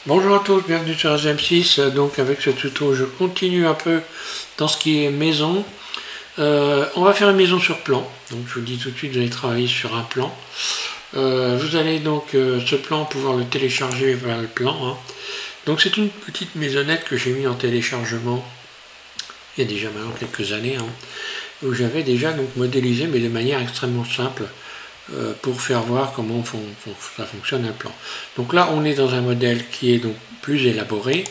Bonjour à tous, bienvenue sur SM6. Donc avec ce tuto, je continue un peu dans ce qui est maison. On va faire une maison sur plan. Donc je vous dis tout de suite, vous allez travailler sur un plan. Vous allez donc ce plan pouvoir le télécharger vers le plan. Donc c'est une petite maisonnette que j'ai mis en téléchargement il y a déjà maintenant quelques années, où j'avais déjà donc modélisé, mais de manière extrêmement simple, pour faire voir comment ça fonctionne un plan. Donc là on est dans un modèle qui est donc plus élaboré.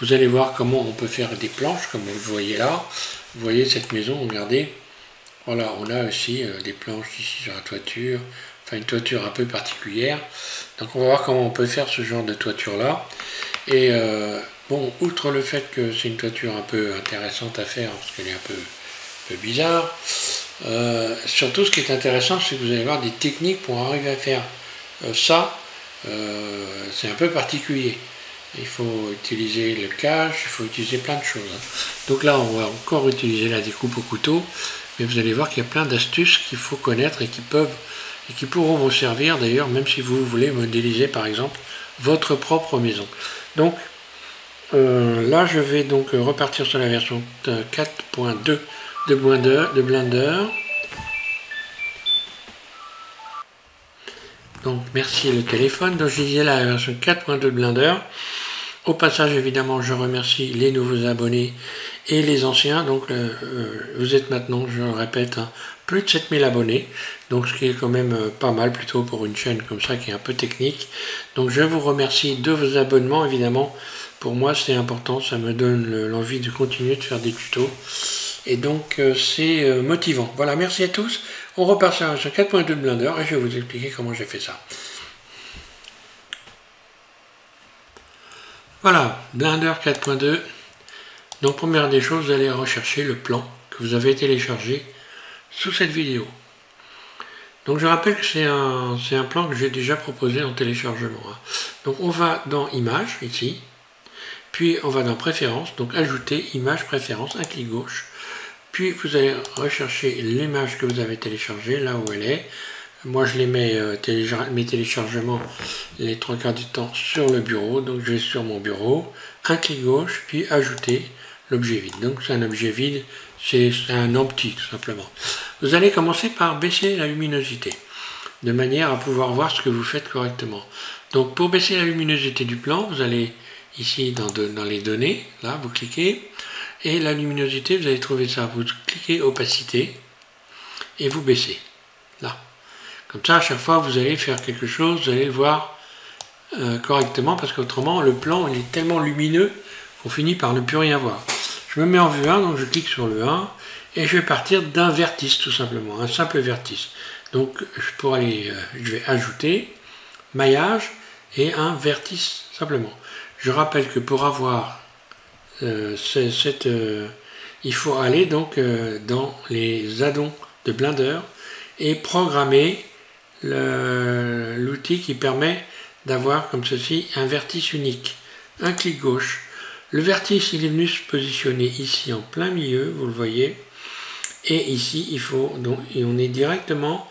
Vous allez voir comment on peut faire des planches, comme vous le voyez là. Vous voyez cette maison, regardez. Voilà, on a aussi des planches ici sur la toiture, enfin une toiture un peu particulière. Donc on va voir comment on peut faire ce genre de toiture là. Et bon, outre le fait que c'est une toiture un peu intéressante à faire, parce qu'elle est un peu bizarre, surtout ce qui est intéressant, c'est que vous allez voir des techniques pour arriver à faire ça. C'est un peu particulier. Il faut utiliser le cache, il faut utiliser plein de choses. Donc là, on va encore utiliser la découpe au couteau, mais vous allez voir qu'il y a plein d'astuces qu'il faut connaître et qui pourront vous servir d'ailleurs, même si vous voulez modéliser par exemple votre propre maison. Donc là, je vais donc repartir sur la version 4.2 de Blender. Donc merci le téléphone. Donc je disais la version 4.2 de Blender. Au passage, évidemment, je remercie les nouveaux abonnés et les anciens. Donc vous êtes maintenant, je le répète, plus de 7000 abonnés. Donc ce qui est quand même pas mal plutôt pour une chaîne comme ça qui est un peu technique. Donc je vous remercie de vos abonnements, évidemment. Pour moi, c'est important, ça me donne l'envie de continuer de faire des tutos. Et donc, c'est motivant. Voilà, merci à tous. On repart sur 4.2 de Blender et je vais vous expliquer comment j'ai fait ça. Voilà, Blender 4.2. Donc, première des choses, vous allez rechercher le plan que vous avez téléchargé sous cette vidéo. Donc, je rappelle que c'est un plan que j'ai déjà proposé en téléchargement. Donc, on va dans Images, ici. Puis on va dans Préférences, donc Ajouter, Image, Préférences, un clic gauche. Puis vous allez rechercher l'image que vous avez téléchargée, là où elle est. Moi je les mets, mes téléchargements, les 3/4 du temps, sur le bureau. Donc je vais sur mon bureau, un clic gauche, puis Ajouter l'objet vide. Donc c'est un objet vide, c'est un empty tout simplement. Vous allez commencer par baisser la luminosité, de manière à pouvoir voir ce que vous faites correctement. Donc pour baisser la luminosité du plan, vous allez ici dans les données, là vous cliquez, et la luminosité, vous allez trouver ça, vous cliquez opacité, et vous baissez, là. Comme ça, à chaque fois vous allez faire quelque chose, vous allez le voir correctement, parce qu'autrement, le plan il est tellement lumineux qu'on finit par ne plus rien voir. Je me mets en vue 1, donc je clique sur le 1, et je vais partir d'un vertice, tout simplement, un simple vertice. Donc, je vais ajouter, maillage, et un vertice, simplement. Je rappelle que pour avoir il faut aller donc dans les add-ons de Blender et programmer l'outil qui permet d'avoir comme ceci un vertice unique. Un clic gauche. Le vertice il est venu se positionner ici en plein milieu, vous le voyez. Et ici il faut donc, et on est directement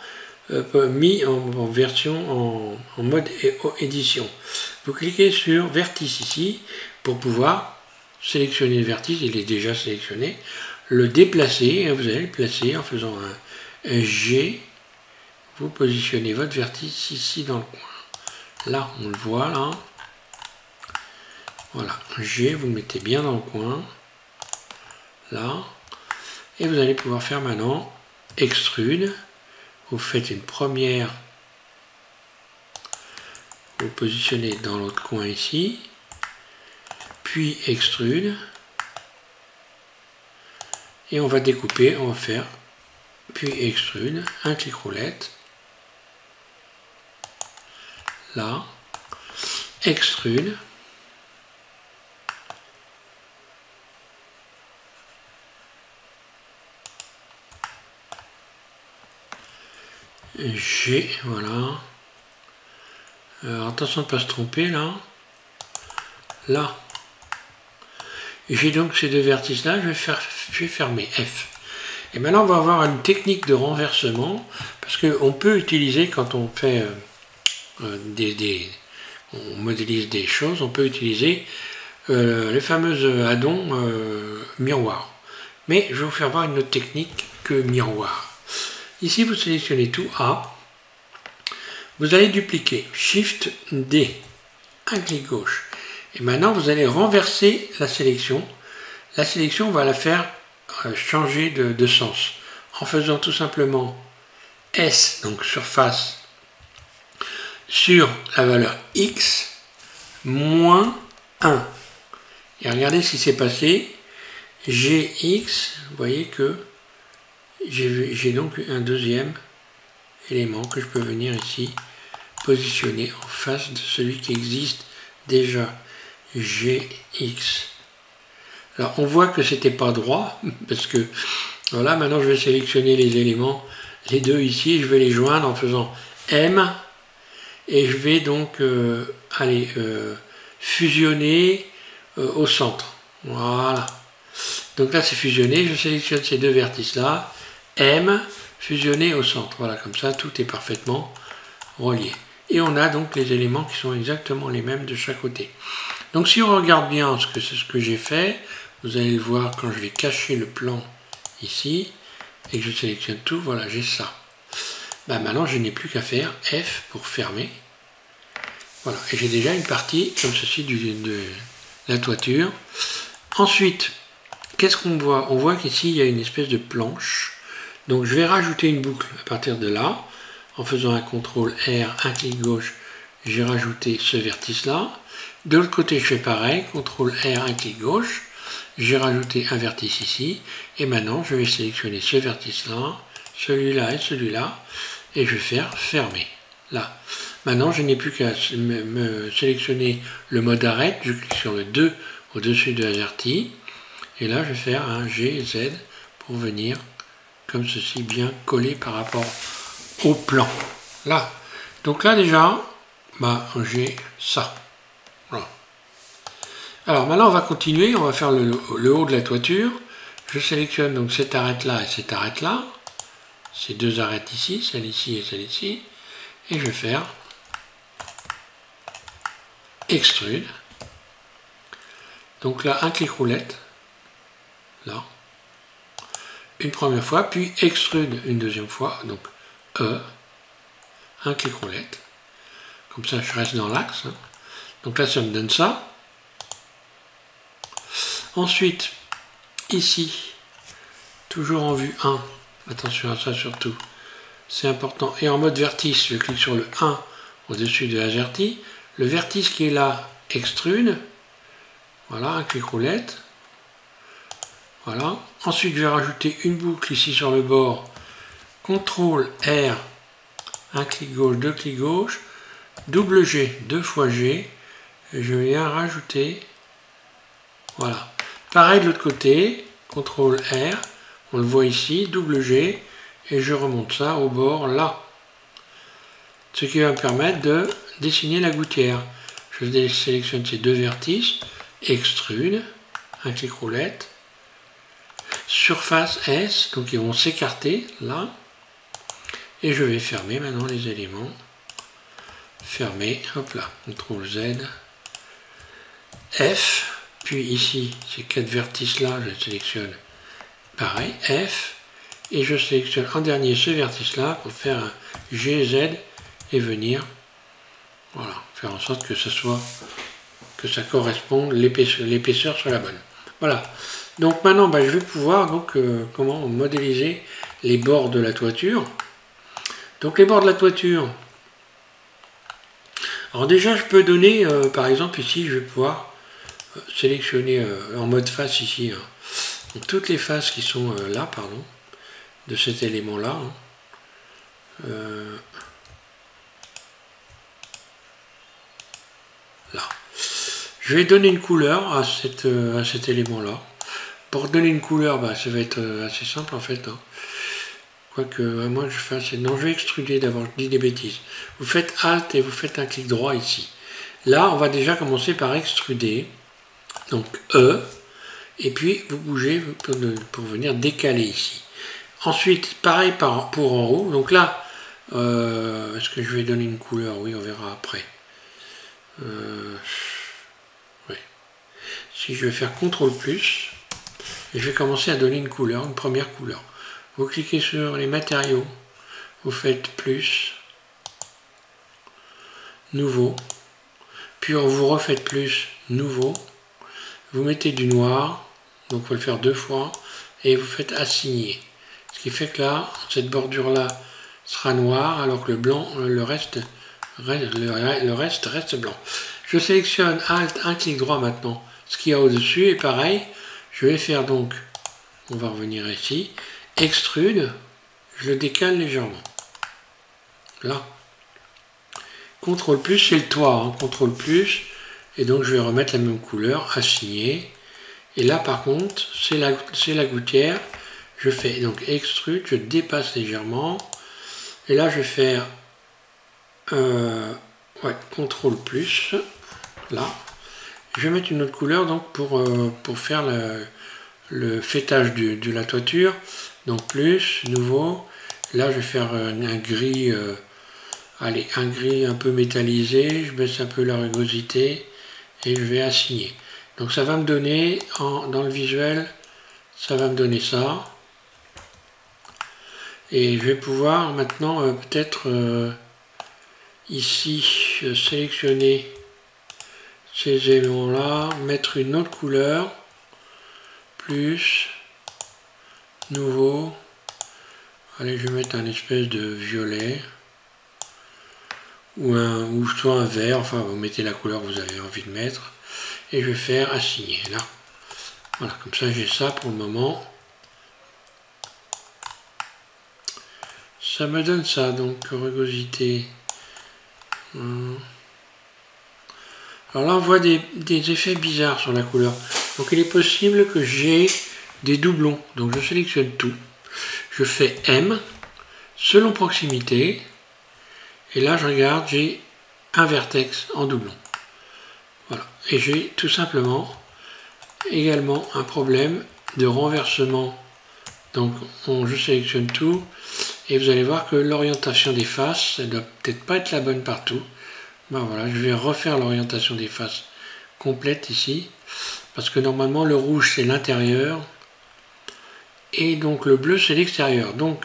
mis en version en mode édition. Vous cliquez sur vertice ici pour pouvoir sélectionner le vertice, il est déjà sélectionné, le déplacer, et vous allez le placer en faisant un G, vous positionnez votre vertice ici dans le coin. Là, on le voit, là. Voilà, un G, vous le mettez bien dans le coin, là, et vous allez pouvoir faire maintenant extrude. Vous faites une première, vous positionnez dans l'autre coin ici, puis extrude, et on va découper, on va faire, puis extrude, un clic roulette, là, extrude, G, voilà. Alors, attention de ne pas se tromper là. Là. J'ai donc ces deux vertices là, je vais fermer F. Et maintenant on va avoir une technique de renversement, parce qu'on peut utiliser quand on fait on modélise des choses, on peut utiliser les fameux addons miroir. Mais je vais vous faire voir une autre technique que miroir. Ici, vous sélectionnez tout A. Vous allez dupliquer. Shift D. Un clic gauche. Et maintenant, vous allez renverser la sélection. La sélection, on va la faire changer de sens. En faisant tout simplement S, donc surface, sur la valeur X, moins 1. Et regardez ce qui s'est passé. Gx, vous voyez que j'ai donc un deuxième élément que je peux venir ici positionner en face de celui qui existe déjà, Gx. Alors on voit que c'était pas droit, parce que voilà, maintenant je vais sélectionner les éléments, les deux ici, je vais les joindre en faisant M, et je vais donc aller fusionner au centre. Voilà. Donc là c'est fusionné, je sélectionne ces deux vertices là, M, fusionné au centre. Voilà, comme ça tout est parfaitement relié. Et on a donc les éléments qui sont exactement les mêmes de chaque côté. Donc si on regarde bien ce que j'ai fait, vous allez le voir quand je vais cacher le plan ici, et que je sélectionne tout, voilà, j'ai ça. Ben maintenant je n'ai plus qu'à faire F pour fermer. Voilà, et j'ai déjà une partie comme ceci de la toiture. Ensuite, qu'est-ce qu'on voit? On voit qu'ici, il y a une espèce de planche. Donc, je vais rajouter une boucle à partir de là. En faisant un CTRL R, un clic gauche, j'ai rajouté ce vertice-là. De l'autre côté, je fais pareil. CTRL R, un clic gauche. J'ai rajouté un vertice ici. Et maintenant, je vais sélectionner ce vertice-là, celui-là et celui-là. Et je vais faire fermer. Là. Maintenant, je n'ai plus qu'à me sélectionner le mode arrêt. Je clique sur le 2 au-dessus de AZERTY. Et là, je vais faire un GZ pour venir, comme ceci, bien collé par rapport au plan. Là. Donc là, déjà, bah, j'ai ça. Voilà. Alors, maintenant, on va continuer. On va faire le haut de la toiture. Je sélectionne donc cette arête-là et cette arête-là. Ces deux arêtes ici, celle ici et celle ici. Et je vais faire extrude. Donc là, un clic roulette. Là, une première fois, puis extrude une deuxième fois, donc E, un clic roulette, comme ça je reste dans l'axe, hein. Donc là ça me donne ça. Ensuite, ici, toujours en vue 1, attention à ça surtout, c'est important, et en mode vertice, je clique sur le 1 au-dessus de AZERTY, le vertice qui est là, extrude, voilà, un clic roulette. Voilà. Ensuite, je vais rajouter une boucle ici sur le bord. CTRL R, un clic gauche, deux clics gauche, double G, deux fois G, et je viens rajouter. Voilà. Pareil de l'autre côté, CTRL R, on le voit ici, double G, et je remonte ça au bord là. Ce qui va me permettre de dessiner la gouttière. Je sélectionne ces deux vertices, extrude, un clic roulette. Surface S, donc ils vont s'écarter là, et je vais fermer maintenant les éléments, fermer, hop là, CTRL Z, F, puis ici, ces quatre vertices là, je sélectionne pareil, F, et je sélectionne en dernier ce vertice là pour faire un GZ et venir, voilà, faire en sorte que ça corresponde, l'épaisseur soit la bonne. Voilà. Donc maintenant, je vais pouvoir comment modéliser les bords de la toiture. Donc les bords de la toiture. Alors déjà, je peux donner, par exemple ici, je vais pouvoir sélectionner en mode face ici, hein, donc toutes les faces qui sont là, pardon, de cet élément-là. Hein. Là. Je vais donner une couleur à cet élément-là. Pour donner une couleur, ça va être assez simple en fait. Hein. Quoique, à moins que je fasse... Non, je vais extruder d'abord, je dis des bêtises. Vous faites Alt et vous faites un clic droit ici. Là, on va déjà commencer par extruder. Donc E. Et puis, vous bougez pour venir décaler ici. Ensuite, pareil pour en haut. Donc là, est-ce que je vais donner une couleur? Oui, on verra après. Ouais. Si je vais faire CTRL+, et je vais commencer à donner une couleur, une première couleur. Vous cliquez sur les matériaux, vous faites plus, nouveau, puis vous refaites plus, nouveau, vous mettez du noir, donc il faut le faire 2 fois, et vous faites assigner. Ce qui fait que là, cette bordure-là sera noire, alors que le blanc, le reste reste blanc. Je sélectionne Alt, un clic droit maintenant, ce qu'il y a au-dessus, et pareil, je vais faire donc, on va revenir ici, extrude, je le décale légèrement. Là. CTRL+, c'est le toit, hein, CTRL+, et donc je vais remettre la même couleur, assigner. Et là par contre, c'est la gouttière, je fais donc extrude, je dépasse légèrement, et là je vais faire CTRL+, là. Je vais mettre une autre couleur donc pour faire le fêtage de la toiture. Donc plus, nouveau. Là je vais faire un gris, allez, un gris un peu métallisé. Je baisse un peu la rugosité et je vais assigner. Donc ça va me donner, dans le visuel, ça va me donner ça. Et je vais pouvoir maintenant peut-être ici sélectionner ces éléments-là, mettre une autre couleur, plus, nouveau, allez, je vais mettre un espèce de violet, ou soit un vert, enfin vous mettez la couleur que vous avez envie de mettre, et je vais faire assigner, là. Voilà, comme ça j'ai ça pour le moment. Ça me donne ça, donc rugosité. Alors là, on voit des effets bizarres sur la couleur. Donc il est possible que j'ai des doublons. Donc je sélectionne tout. Je fais M, selon proximité. Et là, je regarde, j'ai un vertex en doublon. Voilà. Et j'ai tout simplement également un problème de renversement. Donc je sélectionne tout. Et vous allez voir que l'orientation des faces, elle ne doit peut-être pas être la bonne partout. Ben voilà, je vais refaire l'orientation des faces complète ici, parce que normalement le rouge c'est l'intérieur, et donc le bleu c'est l'extérieur. Donc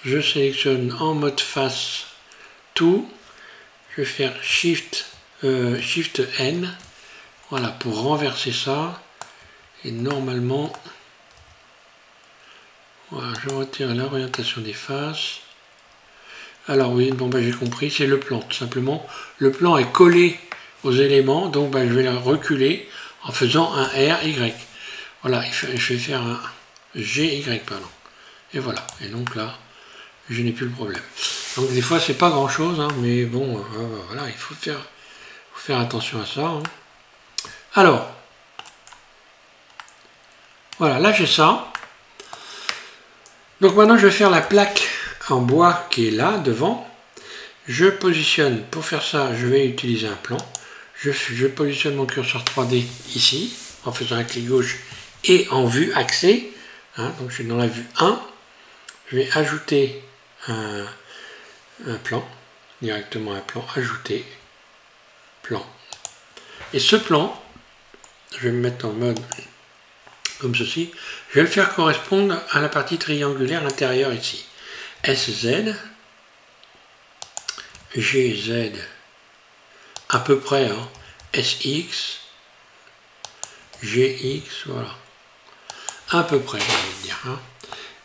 je sélectionne en mode face tout, je vais faire Shift N, voilà, pour renverser ça, et normalement, voilà, je retire l'orientation des faces. Alors oui, bon ben j'ai compris, c'est le plan, tout simplement. Le plan est collé aux éléments, donc ben, je vais le reculer en faisant un RY. Voilà, je vais faire un GY, pardon. Et voilà, et donc là, je n'ai plus le problème. Donc des fois, c'est pas grand chose, hein, mais bon, voilà, il faut faire attention à ça. Hein. Alors, voilà, là j'ai ça. Donc maintenant, je vais faire la plaque en bois qui est là, devant. Je positionne, pour faire ça, je vais utiliser un plan. Je positionne mon curseur 3D ici, en faisant un clic gauche et en vue axée. Hein, donc je suis dans la vue 1. Je vais ajouter un plan, directement un plan, ajouter, plan. Et ce plan, je vais me mettre en mode comme ceci, je vais le faire correspondre à la partie triangulaire intérieure ici. SZ, GZ, à peu près, hein, SX, GX, voilà. À peu près, je vais dire. Hein.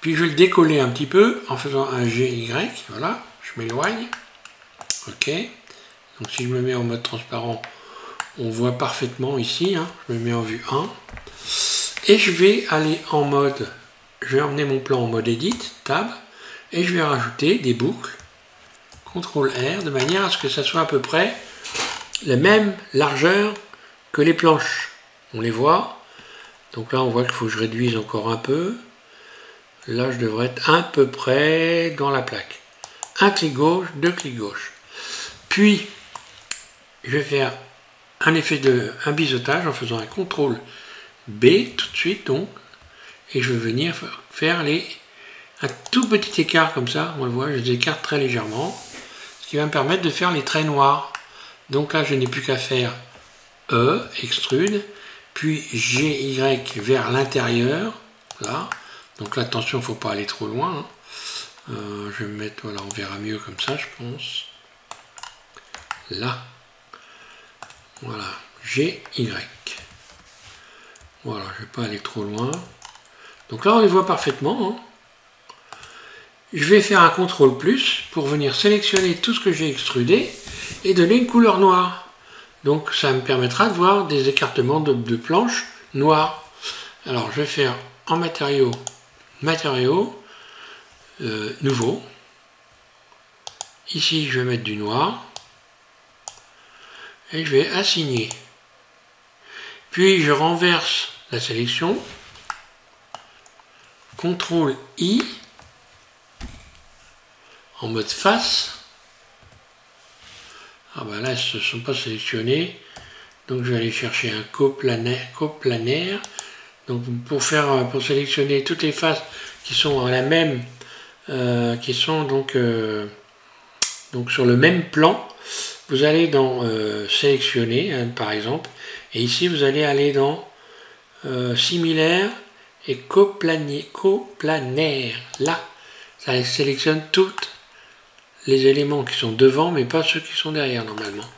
Puis je vais le décoller un petit peu en faisant un GY, voilà, je m'éloigne. Ok. Donc si je me mets en mode transparent, on voit parfaitement ici, hein, je me mets en vue 1. Et je vais aller en mode, je vais emmener mon plan en mode Edit, Tab, et je vais rajouter des boucles, CTRL R, de manière à ce que ça soit à peu près la même largeur que les planches. On les voit. Donc là, on voit qu'il faut que je réduise encore un peu. Là, je devrais être à peu près dans la plaque. Un clic gauche, deux clics gauche. Puis, je vais faire un effet un biseautage en faisant un CTRL B tout de suite, donc, et je vais venir faire un tout petit écart comme ça, on le voit, je les écarte très légèrement, ce qui va me permettre de faire les traits noirs Donc là, je n'ai plus qu'à faire E, extrude, puis GY vers l'intérieur, là. Donc là, attention, il ne faut pas aller trop loin. Hein. Je vais me mettre, voilà, on verra mieux comme ça, je pense. Là. Voilà, GY. Voilà, je ne vais pas aller trop loin. Donc là, on les voit parfaitement. Hein. Je vais faire un CTRL plus pour venir sélectionner tout ce que j'ai extrudé et donner une couleur noire. Donc ça me permettra de voir des écartements de planches noires. Alors je vais faire en matériaux, nouveau. Ici je vais mettre du noir et je vais assigner. Puis je renverse la sélection, CTRL I en mode face. Ah ben là, elles ne se sont pas sélectionnées. Donc je vais aller chercher un coplanaire. Donc pour sélectionner toutes les faces qui sont en la même, qui sont donc sur le même plan, vous allez dans sélectionner, hein, par exemple, et ici vous allez aller dans similaire et coplanaire. Là, ça sélectionne toutes les éléments qui sont devant, mais pas ceux qui sont derrière normalement.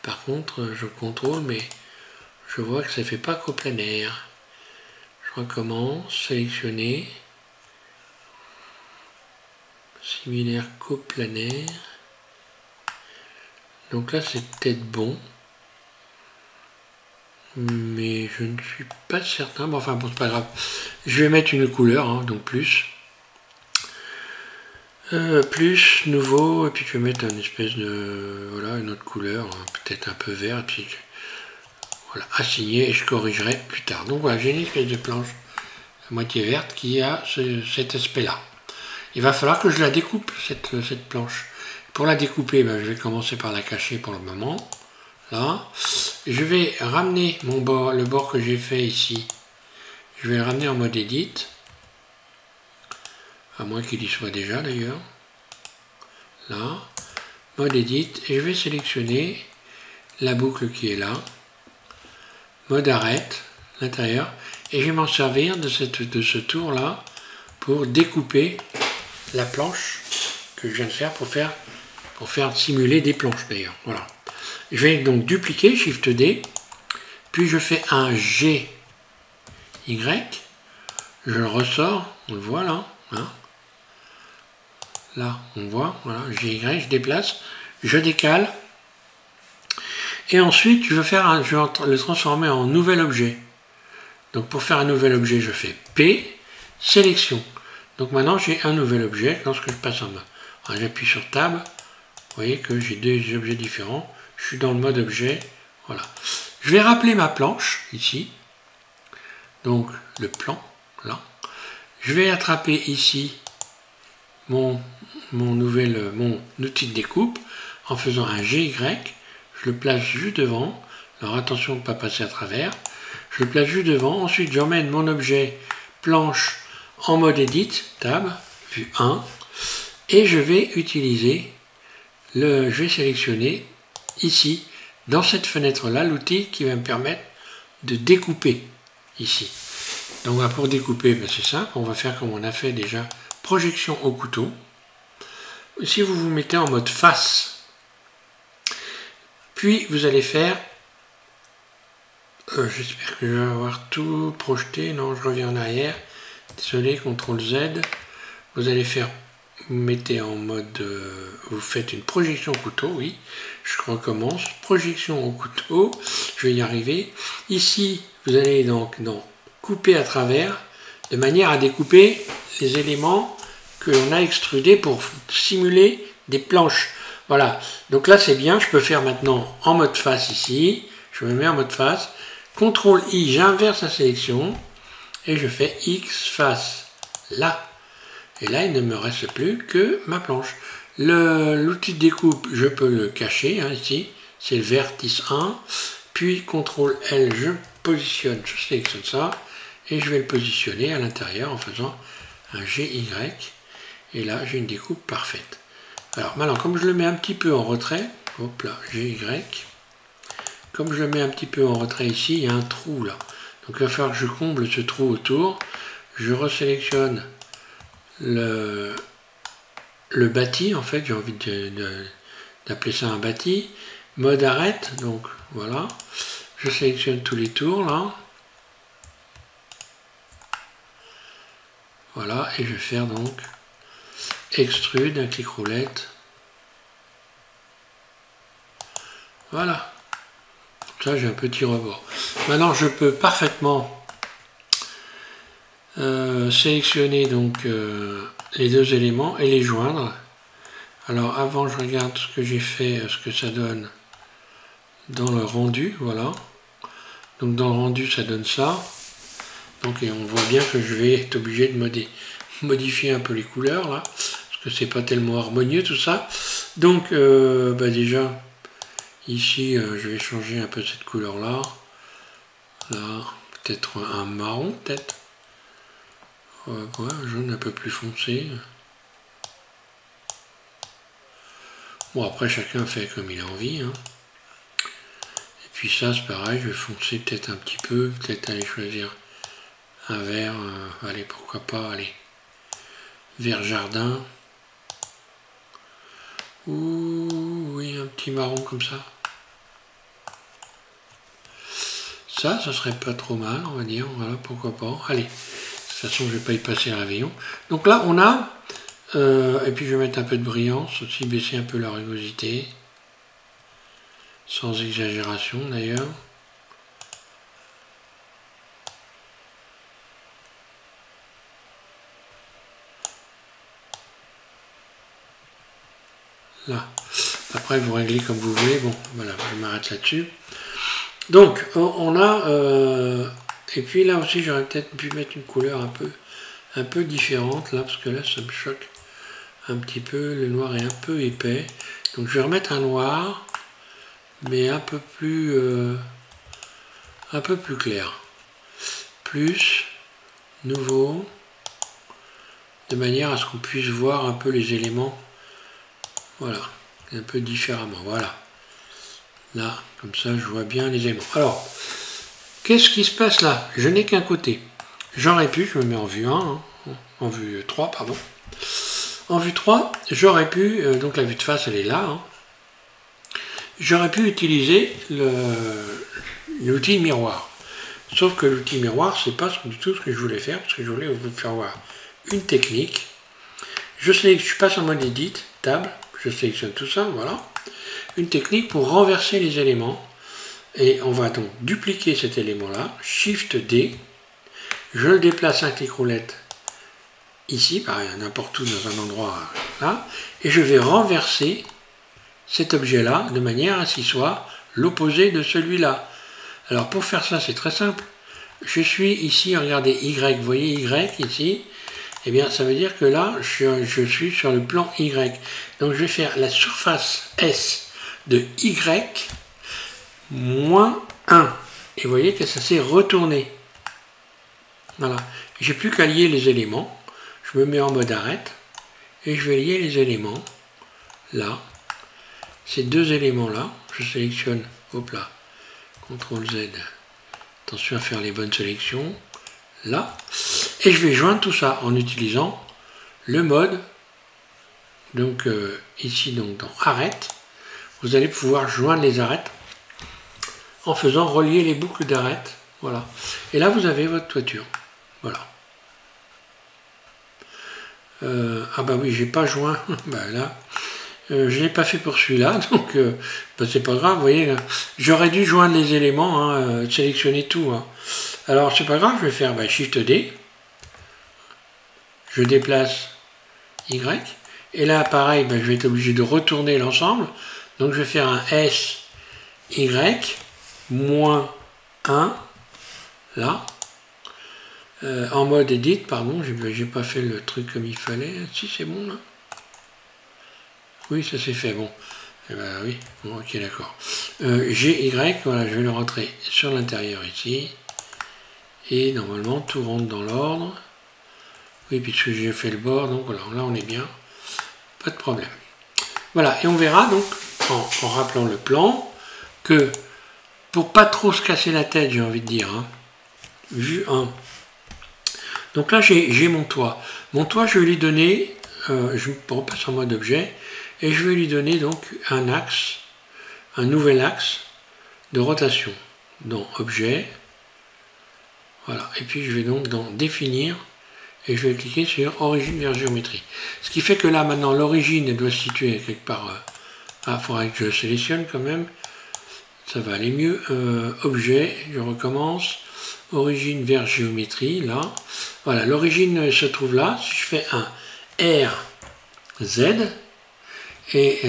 Par contre, je contrôle, mais je vois que ça ne fait pas coplanaire. Je recommence, sélectionner, similaire coplanaire. Donc là, c'est peut-être bon, mais je ne suis pas certain. Bon, enfin, bon, c'est pas grave. Je vais mettre une couleur, hein, donc plus. Plus, nouveau, et puis je vais mettre une espèce de, voilà, une autre couleur, hein, peut-être un peu vert, et puis voilà, assigner, et je corrigerai plus tard. Donc voilà, j'ai une espèce de planche à moitié verte qui a cet aspect-là. Il va falloir que je la découpe, cette planche. Pour la découper, ben, je vais commencer par la cacher pour le moment, là. Je vais ramener mon bord, le bord que j'ai fait ici, je vais le ramener en mode Edit. À moins qu'il y soit déjà d'ailleurs. Là, mode Edit, et je vais sélectionner la boucle qui est là. Mode Arrête, l'intérieur, et je vais m'en servir de ce tour là pour découper la planche que je viens de faire pour faire simuler des planches d'ailleurs. Voilà. Je vais donc dupliquer, Shift D, puis je fais un GY, je le ressors, on le voit là. Hein. Là, on voit, voilà, GY, je déplace, je décale. Et ensuite, je vais le transformer en nouvel objet. Donc pour faire un nouvel objet, je fais P, sélection. Donc maintenant, j'ai un nouvel objet lorsque je passe en main. J'appuie sur Tab, vous voyez que j'ai deux objets différents. Je suis dans le mode objet, voilà. Je vais rappeler ma planche, ici. Donc le plan, là. Je vais attraper ici mon outil de découpe en faisant un GY, je le place juste devant, alors attention de ne pas passer à travers, je le place juste devant, ensuite j'emmène mon objet planche en mode Edit, Tab, vue 1, et je vais utiliser, je vais sélectionner ici, dans cette fenêtre là, l'outil qui va me permettre de découper ici. Donc pour découper, ben c'est simple, on va faire comme on a fait déjà, projection au couteau. Si vous vous mettez en mode face, puis vous allez faire, j'espère que je vais avoir tout projeté, non je reviens en arrière, désolé, CTRL Z, vous allez faire, vous mettez en mode, vous faites une projection au couteau, oui, je recommence, projection au couteau, je vais y arriver, ici vous allez donc dans couper à travers, de manière à découper les éléments que l'on a extrudés pour simuler des planches. Voilà, donc là c'est bien, je peux faire maintenant en mode face ici, je me mets en mode face, CTRL I, j'inverse la sélection, et je fais X face, là. Et là il ne me reste plus que ma planche. L'outil de découpe, je peux le cacher, hein, ici, c'est le vertice 1, puis CTRL L, je positionne, je sélectionne ça, et je vais le positionner à l'intérieur en faisant un GY. Et là, j'ai une découpe parfaite. Alors maintenant, comme je le mets un petit peu en retrait, hop là, GY. Comme je le mets un petit peu en retrait ici, il y a un trou là. Donc il va falloir que je comble ce trou autour. Je resélectionne le bâti, en fait, j'ai envie d'appeler ça un bâti. Mode arrête, donc voilà. Je sélectionne tous les tours là. Voilà, et je vais faire donc extrude, un clic roulette. Voilà. Ça, j'ai un petit rebord. Maintenant, je peux parfaitement sélectionner donc les deux éléments et les joindre. Alors, avant, je regarde ce que j'ai fait, ce que ça donne dans le rendu. Voilà. Donc, dans le rendu, ça donne ça. Donc, et on voit bien que je vais être obligé de modifier un peu les couleurs là, parce que c'est pas tellement harmonieux tout ça. Donc, déjà. Ici, je vais changer un peu cette couleur-là. Là, peut-être un marron, peut-être. Ouais, un jaune un peu plus foncé. Bon, après, chacun fait comme il a envie. Hein. Et puis ça, c'est pareil, je vais foncer peut-être un petit peu. Peut-être aller choisir un vert. Allez, pourquoi pas, allez. Vert jardin. Ouh, oui, un petit marron comme ça. Ça serait pas trop mal, on va dire, voilà, pourquoi pas. Allez, de toute façon, je vais pas y passer un réveillon. Donc là, on a, et puis je vais mettre un peu de brillance, aussi baisser un peu la rugosité, sans exagération d'ailleurs. Là. Après, vous réglez comme vous voulez. Bon, voilà, je m'arrête là-dessus. Donc, on a... et puis là aussi, j'aurais peut-être pu mettre une couleur un peu différente, là, parce que là, ça me choque un petit peu. Le noir est un peu épais. Donc, je vais remettre un noir, mais un peu plus clair. Plus, nouveau, de manière à ce qu'on puisse voir un peu les éléments. Voilà, un peu différemment. Voilà. Là, comme ça, je vois bien les éléments. Alors, qu'est-ce qui se passe là? Je n'ai qu'un côté. J'aurais pu, je me mets en vue 1, hein, en vue 3, pardon. En vue 3, j'aurais pu, donc la vue de face, elle est là. Hein, j'aurais pu utiliser l'outil miroir. Sauf que l'outil miroir, c'est pas du tout ce que je voulais faire, parce que je voulais vous faire voir une technique. Je passe en mode Edit, table, je sélectionne tout ça, voilà. Une technique pour renverser les éléments. Et on va donc dupliquer cet élément-là, Shift D, je le déplace un clic roulette ici, pareil, n'importe où dans un endroit là, et je vais renverser cet objet-là de manière à ce qu'il soit l'opposé de celui-là. Alors pour faire ça, c'est très simple. Je suis ici, regardez Y, vous voyez Y ici, eh bien ça veut dire que là, je suis sur le plan Y. Donc je vais faire la surface S de Y moins 1. Et vous voyez que ça s'est retourné. Voilà. J'ai plus qu'à lier les éléments. Je me mets en mode arrête. Et je vais lier les éléments. Là. Ces deux éléments-là. Je sélectionne. Hop là. CTRL Z. Attention à faire les bonnes sélections. Là. Et je vais joindre tout ça en utilisant le mode. Donc ici, donc dans arrête. Vous allez pouvoir joindre les arêtes en faisant relier les boucles d'arête. Voilà. Et là, vous avez votre toiture. Voilà. Ah bah oui, j'ai pas joint. Bah là, je l'ai pas fait pour celui-là, donc bah c'est pas grave. Vous voyez, j'aurais dû joindre les éléments, hein, sélectionner tout. Hein. Alors c'est pas grave, je vais faire Shift D. Je déplace Y. Et là, pareil, je vais être obligé de retourner l'ensemble. Donc je vais faire un S Y moins 1 là. En mode edit, pardon, j'ai pas fait le truc comme il fallait. Si, c'est bon là. Oui, ça c'est fait, bon. Eh ben oui, bon, ok, d'accord. GY, voilà, je vais le rentrer sur l'intérieur ici. Et normalement, tout rentre dans l'ordre. Oui, puisque j'ai fait le bord, donc voilà, là on est bien. Pas de problème. Voilà, et on verra donc en rappelant le plan que pour pas trop se casser la tête, j'ai envie de dire, hein, vue 1. Donc là, j'ai mon toit. Mon toit, je vais lui donner, je repasse en mode objet, et je vais lui donner donc un axe, un nouvel axe de rotation. Dans objet, voilà. Et puis je vais donc dans définir, et je vais cliquer sur origine vers géométrie. Ce qui fait que là, maintenant, l'origine doit se situer quelque part. Il faudrait que je sélectionne quand même. Ça va aller mieux. Objet, je recommence. Origine vers géométrie, là. Voilà, l'origine se trouve là. Si je fais un RZ et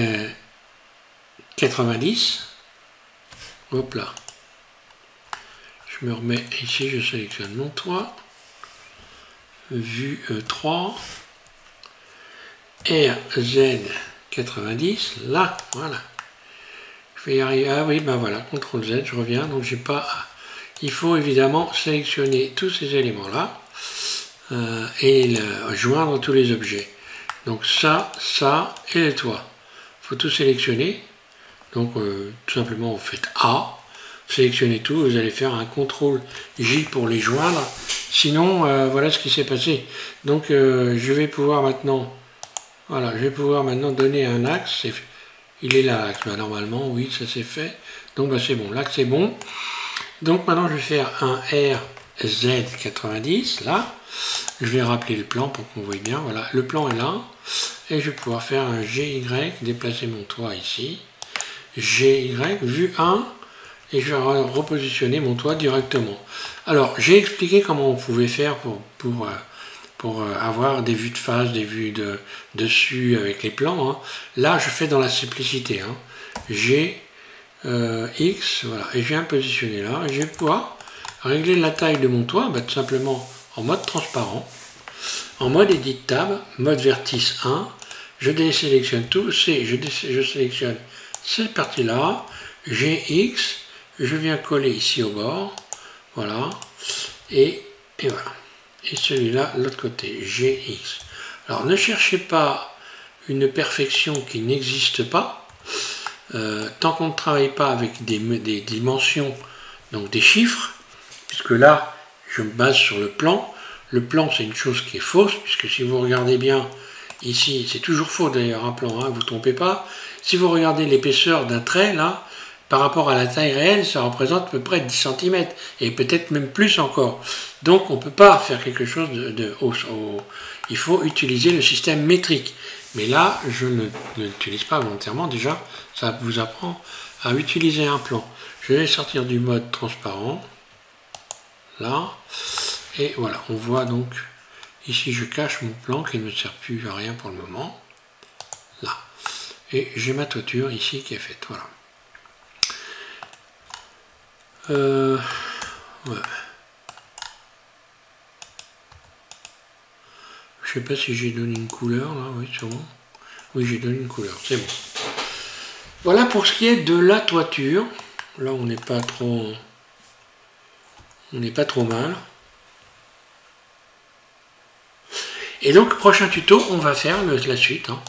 90, hop là. Je me remets ici, je sélectionne mon toit. Vue 3. RZ 90, là, voilà. Je vais y arriver. Ah oui, ben voilà, CTRL Z, je reviens. Donc j'ai pas. Il faut évidemment sélectionner tous ces éléments-là et joindre tous les objets. Donc ça et le toit. Il faut tout sélectionner. Donc tout simplement vous faites A, sélectionnez tout, vous allez faire un CTRL J pour les joindre. Sinon, voilà ce qui s'est passé. Donc je vais pouvoir maintenant, voilà, je vais pouvoir maintenant donner un axe. Il est là, l'axe. Normalement, oui, ça c'est fait. Donc c'est bon, l'axe est bon. Donc maintenant je vais faire un RZ90 là. Je vais rappeler le plan pour qu'on voit bien. Voilà, le plan est là. Et je vais pouvoir faire un GY, déplacer mon toit ici. GY, vue 1. Et je vais repositionner mon toit directement. Alors j'ai expliqué comment on pouvait faire pour avoir des vues de face, des vues de dessus avec les plans. Hein. Là je fais dans la simplicité. Hein. X, voilà, et je viens positionner là, et je vais pouvoir régler la taille de mon toit, tout simplement en mode transparent, en mode Edit Tab, mode vertice 1, je désélectionne tout, je sélectionne cette partie-là, GX, je viens coller ici au bord, voilà, et voilà, et celui-là, l'autre côté, GX. Alors ne cherchez pas une perfection qui n'existe pas, tant qu'on ne travaille pas avec des dimensions, donc des chiffres, puisque là, je me base sur le plan. Le plan, c'est une chose qui est fausse, puisque si vous regardez bien, ici, c'est toujours faux d'ailleurs, un plan, hein, vous ne vous trompez pas. Si vous regardez l'épaisseur d'un trait, là, par rapport à la taille réelle, ça représente à peu près 10 cm, et peut-être même plus encore. Donc, on ne peut pas faire quelque chose il faut utiliser le système métrique. Mais là, je ne l'utilise pas volontairement. Déjà, ça vous apprend à utiliser un plan. Je vais sortir du mode transparent. Là. Et voilà, on voit donc, ici je cache mon plan qui ne me sert plus à rien pour le moment. Là. Et j'ai ma toiture ici qui est faite. Voilà. Ouais. Je sais pas si j'ai donné une couleur là, oui sûrement. Oui, j'ai donné une couleur, c'est bon. Voilà pour ce qui est de la toiture. Là on n'est pas trop mal. Et donc prochain tuto, on va faire la suite. Hein.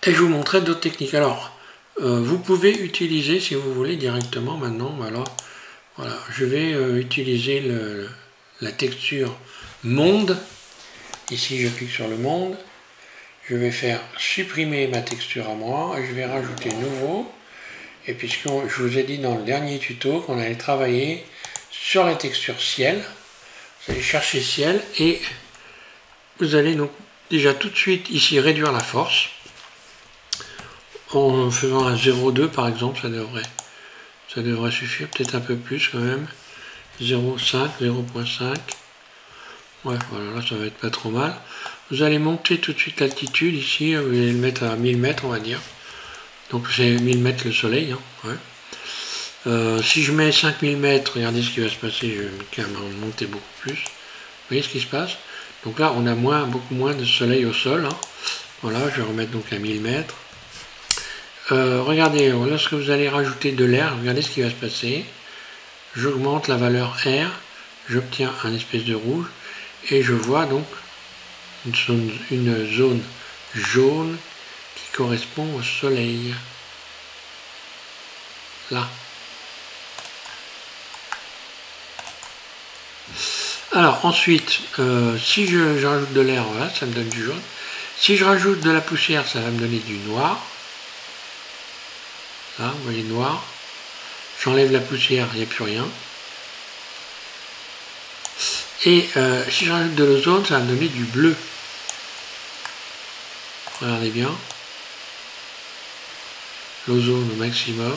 Et je vous montrerai d'autres techniques. Alors, vous pouvez utiliser, si vous voulez, directement maintenant, voilà. Je vais utiliser la texture monde. Ici, je clique sur le monde. Je vais faire supprimer ma texture à moi. Et je vais rajouter nouveau. Et puisque je vous ai dit dans le dernier tuto qu'on allait travailler sur la texture ciel. Vous allez chercher ciel et vous allez donc déjà tout de suite ici réduire la force. En faisant un 0,2 par exemple, ça devrait suffire, peut-être un peu plus quand même. 0,5, 0,5. Ouais, voilà, là ça va être pas trop mal. Vous allez monter tout de suite l'altitude ici, vous allez le mettre à 1000 mètres on va dire. Donc c'est 1000 mètres le soleil. Hein, ouais. Si je mets 5000 mètres, regardez ce qui va se passer, je vais quand même monter beaucoup plus. Vous voyez ce qui se passe? Donc là on a beaucoup moins de soleil au sol. Hein. Voilà, je vais remettre donc à 1000 mètres. Regardez, lorsque vous allez rajouter de l'air, regardez ce qui va se passer. J'augmente la valeur R, j'obtiens un espèce de rouge, et je vois donc une zone jaune qui correspond au soleil. Là. Alors ensuite, si je rajoute de l'air, voilà, ça me donne du jaune. Si je rajoute de la poussière, ça va me donner du noir. Là, vous voyez, noir. J'enlève la poussière, il n'y a plus rien. Et si je rajoute de l'ozone, ça va me donner du bleu. Regardez bien. L'ozone au maximum.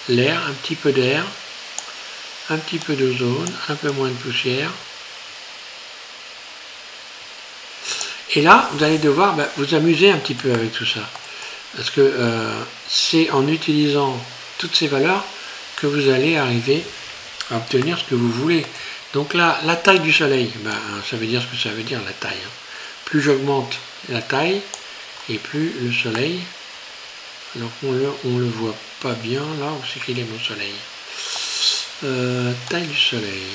L'air, un petit peu d'air. Un petit peu d'ozone, un peu moins de poussière. Et là, vous allez devoir vous amuser un petit peu avec tout ça. Parce que c'est en utilisant toutes ces valeurs que vous allez arriver à obtenir ce que vous voulez. Donc là, la taille du soleil, ça veut dire ce que ça veut dire, la taille. Plus j'augmente la taille, et plus le soleil. Donc on le voit pas bien, là, où c'est qu'il est mon soleil. Taille du soleil.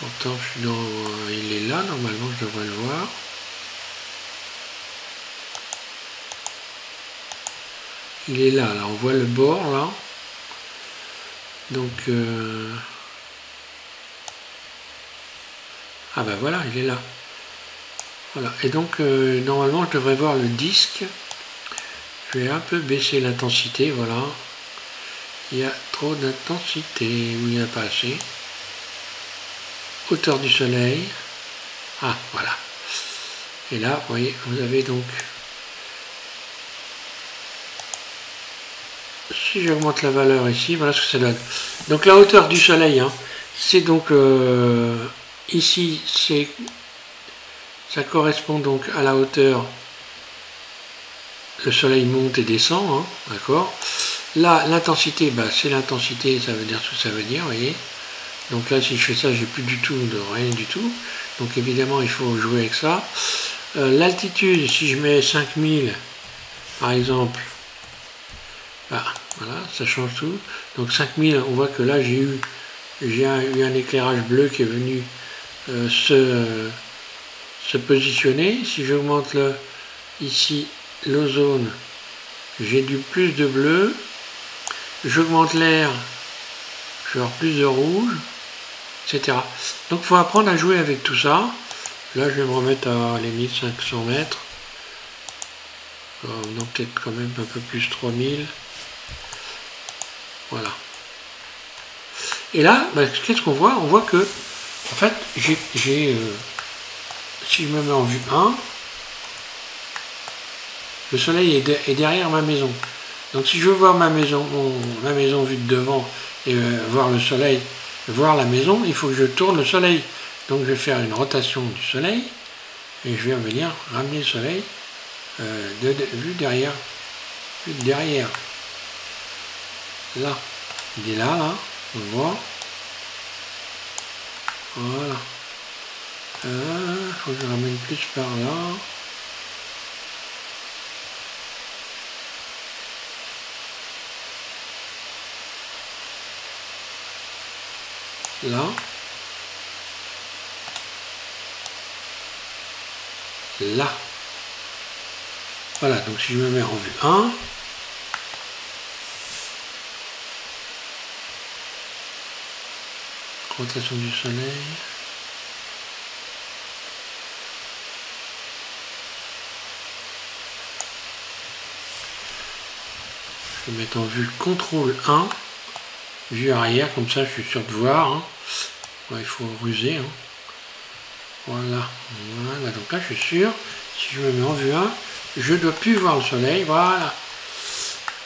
Pourtant, je suis dans... il est là, normalement, je devrais le voir. Il est là, on voit le bord, là. Donc... ah ben voilà, il est là. Voilà, et donc normalement je devrais voir le disque. Je vais un peu baisser l'intensité, voilà. Il y a trop d'intensité, ou il n'y en a pas assez. Hauteur du soleil. Ah, voilà. Et là, vous voyez, vous avez donc... si j'augmente la valeur ici, voilà ce que ça donne. Donc la hauteur du soleil, hein, c'est donc... ici, c'est... ça correspond donc à la hauteur, le soleil monte et descend, hein, d'accord. Là, l'intensité, c'est l'intensité, ça veut dire ce que ça veut dire, vous voyez. Donc là, si je fais ça, j'ai plus du tout de rien du tout. Donc évidemment, il faut jouer avec ça. L'altitude, si je mets 5000, par exemple, voilà, ça change tout. Donc 5000, on voit que là, j'ai eu un éclairage bleu qui est venu se positionner. Si j'augmente ici l'ozone, j'ai du plus de bleu. J'augmente l'air, je vais avoir plus de rouge, etc. Donc il faut apprendre à jouer avec tout ça. Là je vais me remettre à les 1500 mètres. Donc peut-être quand même un peu plus 3000. Voilà. Et là, qu'est-ce qu'on voit? On voit que, en fait, si je me mets en vue 1, le soleil est derrière ma maison. Donc si je veux voir ma maison vue de devant et voir le soleil, voir la maison, il faut que je tourne le soleil. Donc je vais faire une rotation du soleil et je vais venir ramener le soleil vue derrière. Vue derrière. Là. Il est là, on le voit. Voilà. Il faut que je ramène plus par là. Là. Là. Voilà, donc si je me mets en vue 1, rotation du soleil, je vais mettre en vue CTRL 1, vue arrière, comme ça je suis sûr de voir. Hein. Ouais, il faut ruser. Hein. Voilà, donc là je suis sûr, si je me mets en vue 1, je ne dois plus voir le soleil, voilà.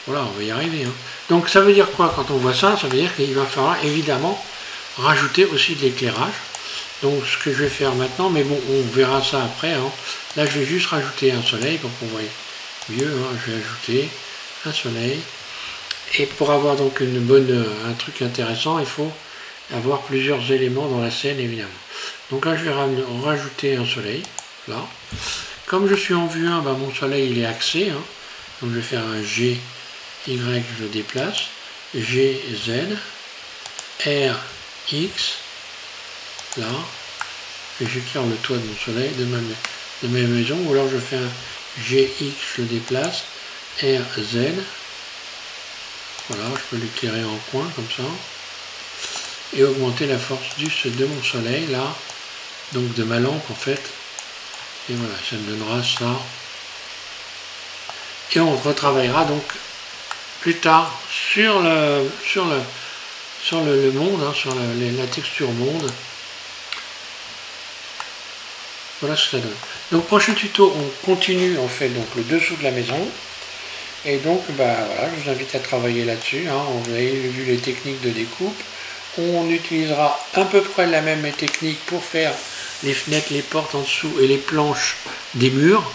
Voilà, on va y arriver. Hein. Donc ça veut dire quoi quand on voit ça? Ça veut dire qu'il va falloir évidemment rajouter aussi de l'éclairage. Donc ce que je vais faire maintenant, mais bon, on verra ça après. Hein. Là je vais juste rajouter un soleil pour qu'on voit mieux. Hein. Je vais ajouter un soleil. Et pour avoir donc un truc intéressant, il faut avoir plusieurs éléments dans la scène évidemment. Donc là je vais rajouter un soleil, là. Comme je suis en vue 1, mon soleil il est axé, hein. Donc je vais faire un G, Y, je le déplace, G, Z, R, X, là, et j'éclaire le toit de mon soleil, de ma maison, ou alors je fais un GX, je le déplace, RZ, voilà, je peux l'éclairer en coin comme ça, et augmenter la force de mon soleil, là, donc de ma lampe en fait, et voilà, ça me donnera ça, et on retravaillera donc plus tard sur le monde, hein, sur la texture monde. Voilà ce que ça donne. Donc prochain tuto, on continue en fait donc le dessous de la maison. Et donc voilà, je vous invite à travailler là-dessus. Hein. Vous avez vu les techniques de découpe. On utilisera à peu près la même technique pour faire les fenêtres, les portes en dessous et les planches des murs.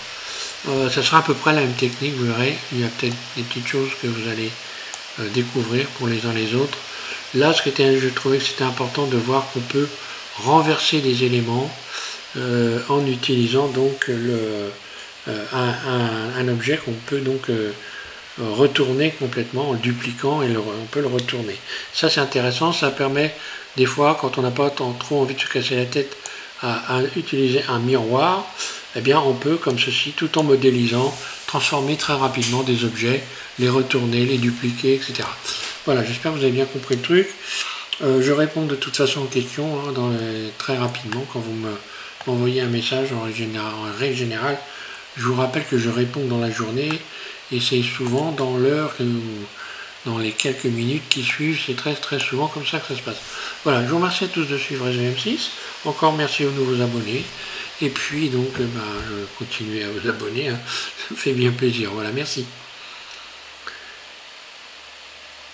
Ça sera à peu près la même technique, vous verrez. Il y a peut-être des petites choses que vous allez découvrir pour les uns les autres. Là, je trouvais que c'était important de voir qu'on peut renverser des éléments en utilisant donc un objet qu'on peut donc retourner complètement en le dupliquant et on peut le retourner. Ça c'est intéressant, ça permet des fois quand on n'a pas trop envie de se casser la tête à utiliser un miroir, eh bien on peut comme ceci, tout en modélisant, transformer très rapidement des objets, les retourner, les dupliquer, etc. Voilà, j'espère que vous avez bien compris le truc. Je réponds de toute façon aux questions hein, très rapidement quand vous m'envoyez un message en règle générale. Je vous rappelle que je réponds dans la journée et c'est souvent dans l'heure dans les quelques minutes qui suivent, c'est très souvent comme ça que ça se passe. Voilà, je vous remercie à tous de suivre SVM6. Encore merci aux nouveaux abonnés. Et puis donc, continuez à vous abonner, hein, ça me fait bien plaisir. Voilà, merci.